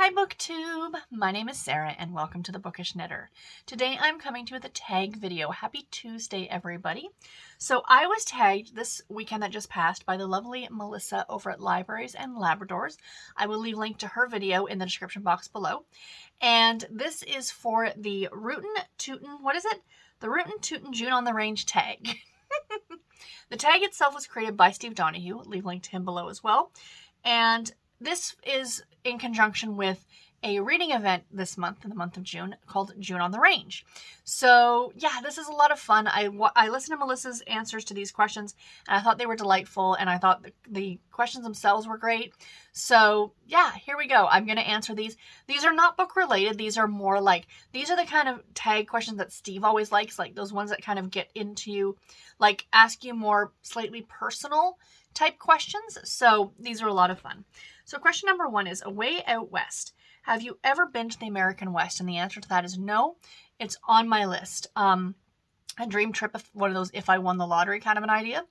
Hi BookTube! My name is Sarah and welcome to the Bookish Knitter. Today I'm coming to you with a tag video. Happy Tuesday everybody. So I was tagged this weekend that just passed by the lovely Melissa over at Libraries and Labradors. I will leave a link to her video in the description box below. And this is for the Rootin, Tootin, what is it? The Rootin, Tootin, June on the Range tag. The tag itself was created by Steve Donahue. Leave a link to him below as well. And this is in conjunction with a reading event this month, in the month of June, called June on the Range. So yeah, this is a lot of fun. I listened to Melissa's answers to these questions, and I thought they were delightful, and I thought the questions themselves were great. So yeah, here we go. I'm going to answer these. These are not book related. These are more like, these are the kind of tag questions that Steve always likes, like those ones that kind of get into you, like ask you more slightly personal type questions. So these are a lot of fun. So question number 1 is, away out west, have you ever been to the American West? And the answer to that is no. It's on my list. A dream trip, one of those if I won the lottery kind of an idea,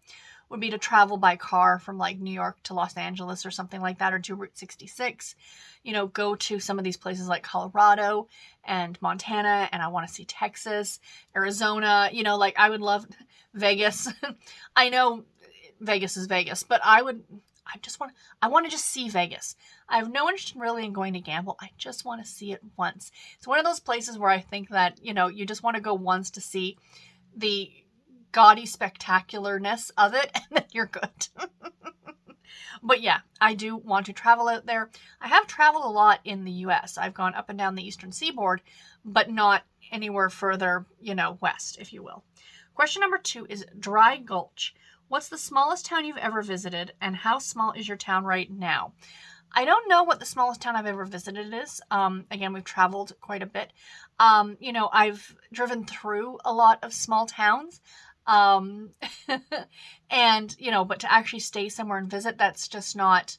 would be to travel by car from like New York to Los Angeles or something like that, or do Route 66. You know, go to some of these places like Colorado and Montana, and I want to see Texas, Arizona, you know, like I would love Vegas. I know Vegas is Vegas, but I want to just see Vegas. I have no interest really in going to gamble. I just want to see it once. It's one of those places where I think that, you know, you just want to go once to see the gaudy spectacularness of it, and then you're good. But yeah, I do want to travel out there. I have traveled a lot in the US. I've gone up and down the eastern seaboard, but not anywhere further, you know, west, if you will. Question number 2 is Dry Gulch. What's the smallest town you've ever visited, and how small is your town right now? I don't know what the smallest town I've ever visited is. Again, we've traveled quite a bit. You know, I've driven through a lot of small towns. And, you know, but to actually stay somewhere and visit, that's just not,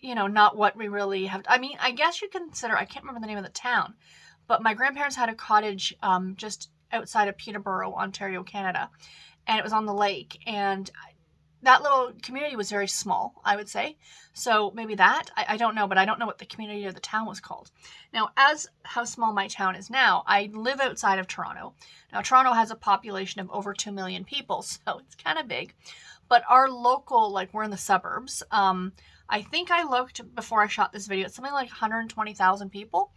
you know, not what we really have. I mean, I guess you consider, I can't remember the name of the town, but my grandparents had a cottage just outside of Peterborough, Ontario, Canada. And it was on the lake, and that little community was very small, I would say. So maybe that, I don't know, but I don't know what the community or the town was called. Now, as how small my town is now, I live outside of Toronto. Now, Toronto has a population of over 2 million people, so it's kind of big. But our local, like we're in the suburbs, I think I looked before I shot this video, it's something like 120,000 people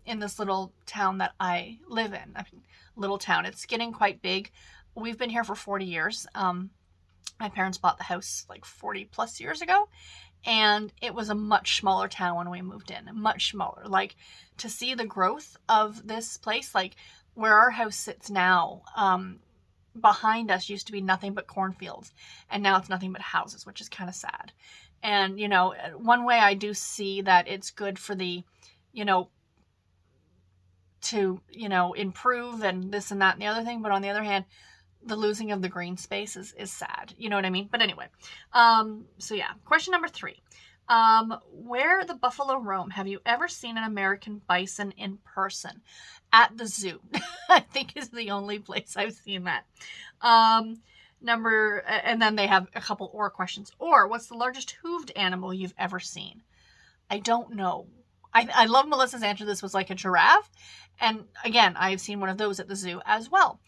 in this little town that I live in. I mean, little town, it's getting quite big. We've been here for 40 years. My parents bought the house like 40 plus years ago, and it was a much smaller town when we moved in, much smaller. Like, to see the growth of this place, like where our house sits now, behind us used to be nothing but cornfields, and now it's nothing but houses, which is kind of sad. And, you know, one way I do see that it's good for the, you know, to, you know, improve and this and that and the other thing, but on the other hand, the losing of the green space is sad. You know what I mean? But anyway, so yeah, question number 3. Where the buffalo roam, have you ever seen an American bison in person? At the zoo, I think is the only place I've seen that. And then they have a couple or questions. Or, what's the largest hooved animal you've ever seen? I don't know. I love Melissa's answer. This was like a giraffe. And again, I've seen one of those at the zoo as well.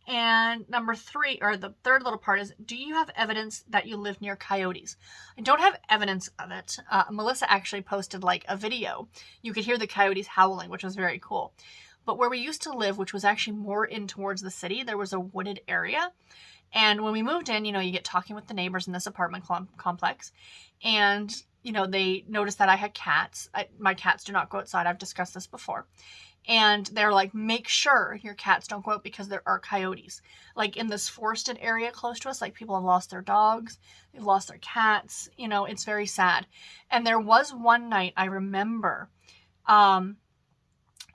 And number 3, or the third little part is, do you have evidence that you live near coyotes? I don't have evidence of it. Melissa actually posted like a video. You could hear the coyotes howling, which was very cool. But where we used to live, which was actually more in towards the city, there was a wooded area. And when we moved in, you know, you get talking with the neighbors in this apartment complex. And, you know, they noticed that I had cats. My cats do not go outside. I've discussed this before. And they're like, make sure your cats don't go out because there are coyotes. Like in this forested area close to us, like people have lost their dogs, they've lost their cats, you know, it's very sad. And there was one night I remember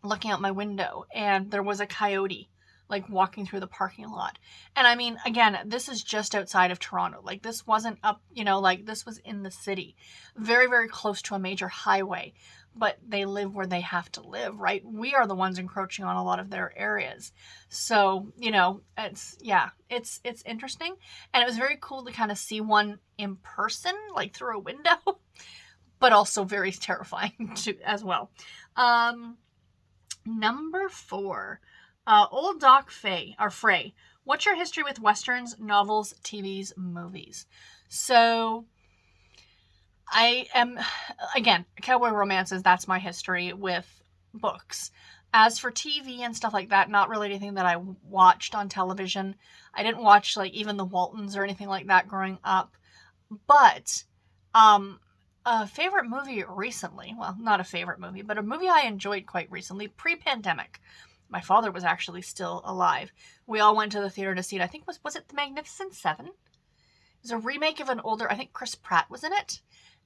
looking out my window, and there was a coyote like walking through the parking lot. And I mean, again, this is just outside of Toronto. Like this wasn't up, you know, like this was in the city, very, very close to a major highway. But they live where they have to live, right? We are the ones encroaching on a lot of their areas. So, you know, it's interesting. And it was very cool to kind of see one in person, like through a window. but also very terrifying too, as well. Number 4, Old Doc Frey. What's your history with Westerns, novels, TVs, movies? So, I am, again, cowboy romances, that's my history with books. As for TV and stuff like that, not really anything that I watched on television. I didn't watch, like, even the Waltons or anything like that growing up. But, a favorite movie recently, well, not a favorite movie, but a movie I enjoyed quite recently, pre-pandemic. My father was actually still alive. We all went to the theater to see it. I think, was it The Magnificent Seven? It was a remake of an older, I think Chris Pratt was in it.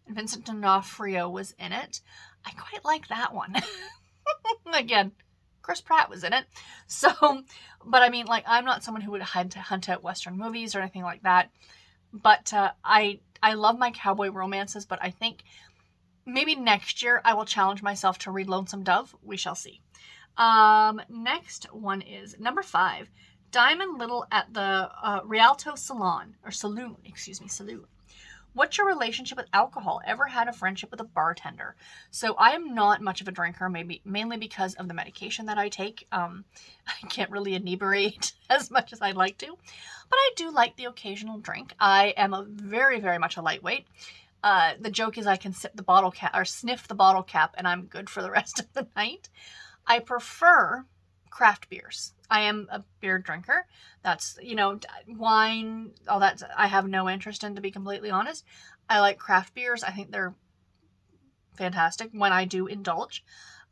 And Vincent D'Onofrio was in it. I quite like that one. Again, Chris Pratt was in it. So, but I mean, like, I'm not someone who would hunt out Western movies or anything like that. But I love my cowboy romances, but I think maybe next year I will challenge myself to read Lonesome Dove. We shall see. Next one is number 5. Diamond Little at the Rialto Saloon. What's your relationship with alcohol? Ever had a friendship with a bartender? So I am not much of a drinker, mainly because of the medication that I take. I can't really inebriate as much as I'd like to, but I do like the occasional drink. I am a very, very much a lightweight. The joke is I can sniff the bottle cap and I'm good for the rest of the night. I prefer craft beers. I am a beer drinker. That's, wine, all that I have no interest in, to be completely honest. I like craft beers. I think they're fantastic when I do indulge.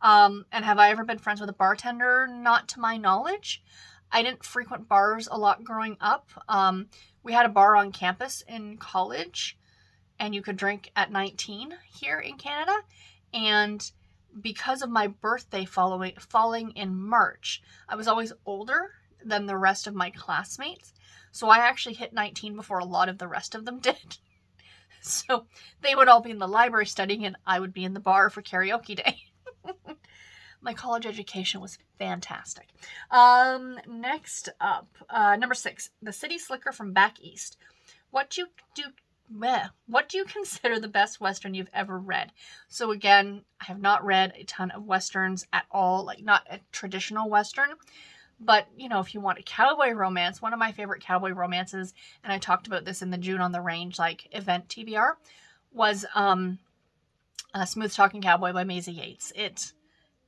And have I ever been friends with a bartender? Not to my knowledge. I didn't frequent bars a lot growing up. We had a bar on campus in college, and you could drink at 19 here in Canada. And because of my birthday falling in March, I was always older than the rest of my classmates. So I actually hit 19 before a lot of the rest of them did. So they would all be in the library studying, and I would be in the bar for karaoke day. My college education was fantastic. Next up, number 6, The City Slicker from Back East. What do you consider the best Western you've ever read? So again, I have not read a ton of Westerns at all, like not a traditional Western. But, if you want a cowboy romance, one of my favorite cowboy romances, and I talked about this in the June on the Range, event TBR, was Smooth Talking Cowboy by Maisie Yates. It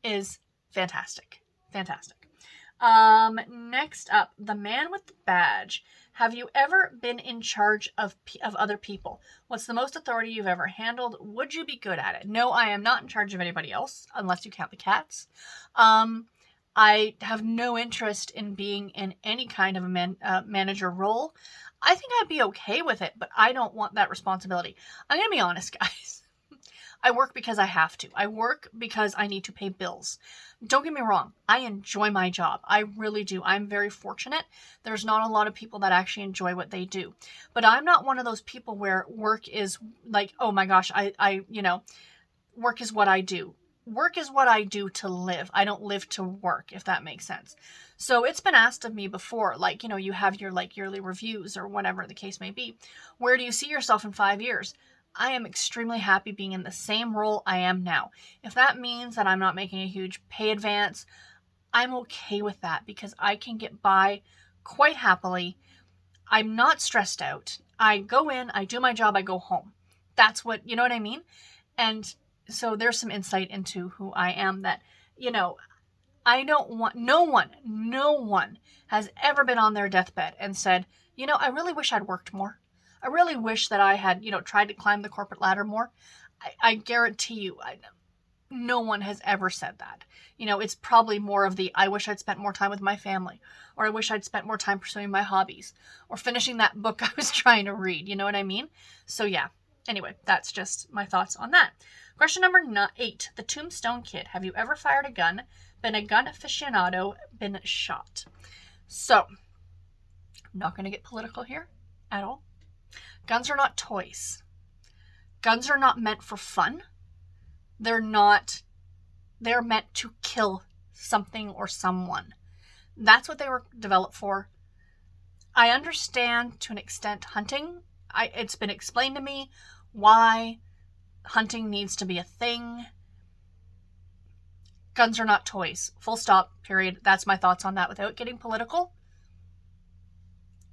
is fantastic. Fantastic. Next up, The Man with the Badge. Have you ever been in charge of other people? What's the most authority you've ever handled? Would you be good at it? No, I am not in charge of anybody else, unless you count the cats. I have no interest in being in any kind of a manager role. I think I'd be okay with it, but I don't want that responsibility. I'm going to be honest, guys. I work because I have to. I work because I need to pay bills. Don't get me wrong. I enjoy my job. I really do. I'm very fortunate. There's not a lot of people that actually enjoy what they do. But I'm not one of those people where work is like, oh my gosh, work is what I do. Work is what I do to live. I don't live to work, if that makes sense. So it's been asked of me before, you have your yearly reviews or whatever the case may be. Where do you see yourself in 5 years? I am extremely happy being in the same role I am now. If that means that I'm not making a huge pay advance, I'm okay with that because I can get by quite happily. I'm not stressed out. I go in, I do my job, I go home. That's what, you know what I mean? And so there's some insight into who I am that, I don't want, no one has ever been on their deathbed and said, I really wish I'd worked more. I really wish that I had, tried to climb the corporate ladder more. I guarantee you, no one has ever said that. It's probably more of the, I wish I'd spent more time with my family, or I wish I'd spent more time pursuing my hobbies, or finishing that book I was trying to read. You know what I mean? So yeah, anyway, that's just my thoughts on that. Question number 8, The Tombstone Kid. Have you ever fired a gun, been a gun aficionado, been shot? So, I'm not going to get political here at all. Guns are not toys. Guns are not meant for fun. They're meant to kill something or someone. That's what they were developed for. I understand to an extent hunting. It's been explained to me why hunting needs to be a thing. Guns are not toys. Full stop, period. That's my thoughts on that without getting political.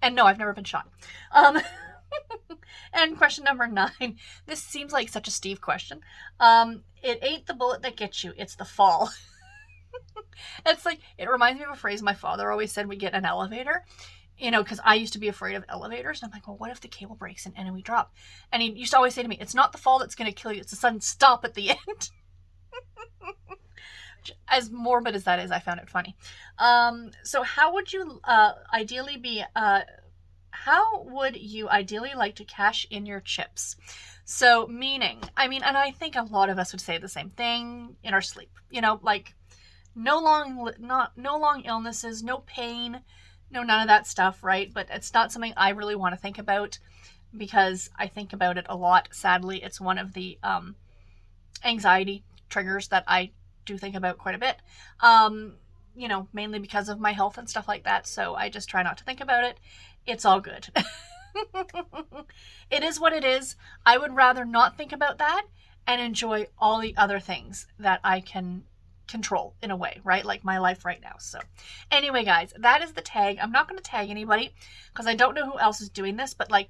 And no, I've never been shot. And question number 9. This seems like such a Steve question. It ain't the bullet that gets you, it's the fall. It's like, it reminds me of a phrase my father always said: we get an elevator. You know, because I used to be afraid of elevators. And I'm like, well, what if the cable breaks and we drop? And he used to always say to me, it's not the fall that's going to kill you, it's the sudden stop at the end. As morbid as that is, I found it funny. So how would you ideally like to cash in your chips? So meaning, I mean, and I think a lot of us would say the same thing in our sleep. You know, like no long illnesses, no pain, no none of that stuff, right? But it's not something I really want to think about, because I think about it a lot. Sadly, it's one of the anxiety triggers that I do think about quite a bit, you know, mainly because of my health and stuff like that. So I just try not to think about it. It's all good. It is what it is. I would rather not think about that and enjoy all the other things that I can control in a way, right? Like my life right now. So anyway, guys, that is the tag. I'm not going to tag anybody because I don't know who else is doing this, but like,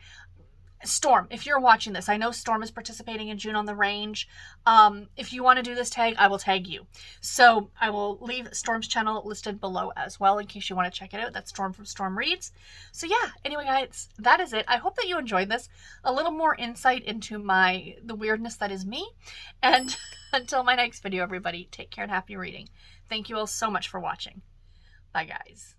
Storm, if you're watching this, I know Storm is participating in June on the Range. If you want to do this tag, I will tag you. So I will leave Storm's channel listed below as well in case you want to check it out. That's Storm from Storm Reads. So yeah, anyway, guys, that is it. I hope that you enjoyed this. A little more insight into the weirdness that is me. And until my next video, everybody, take care and happy reading. Thank you all so much for watching. Bye, guys.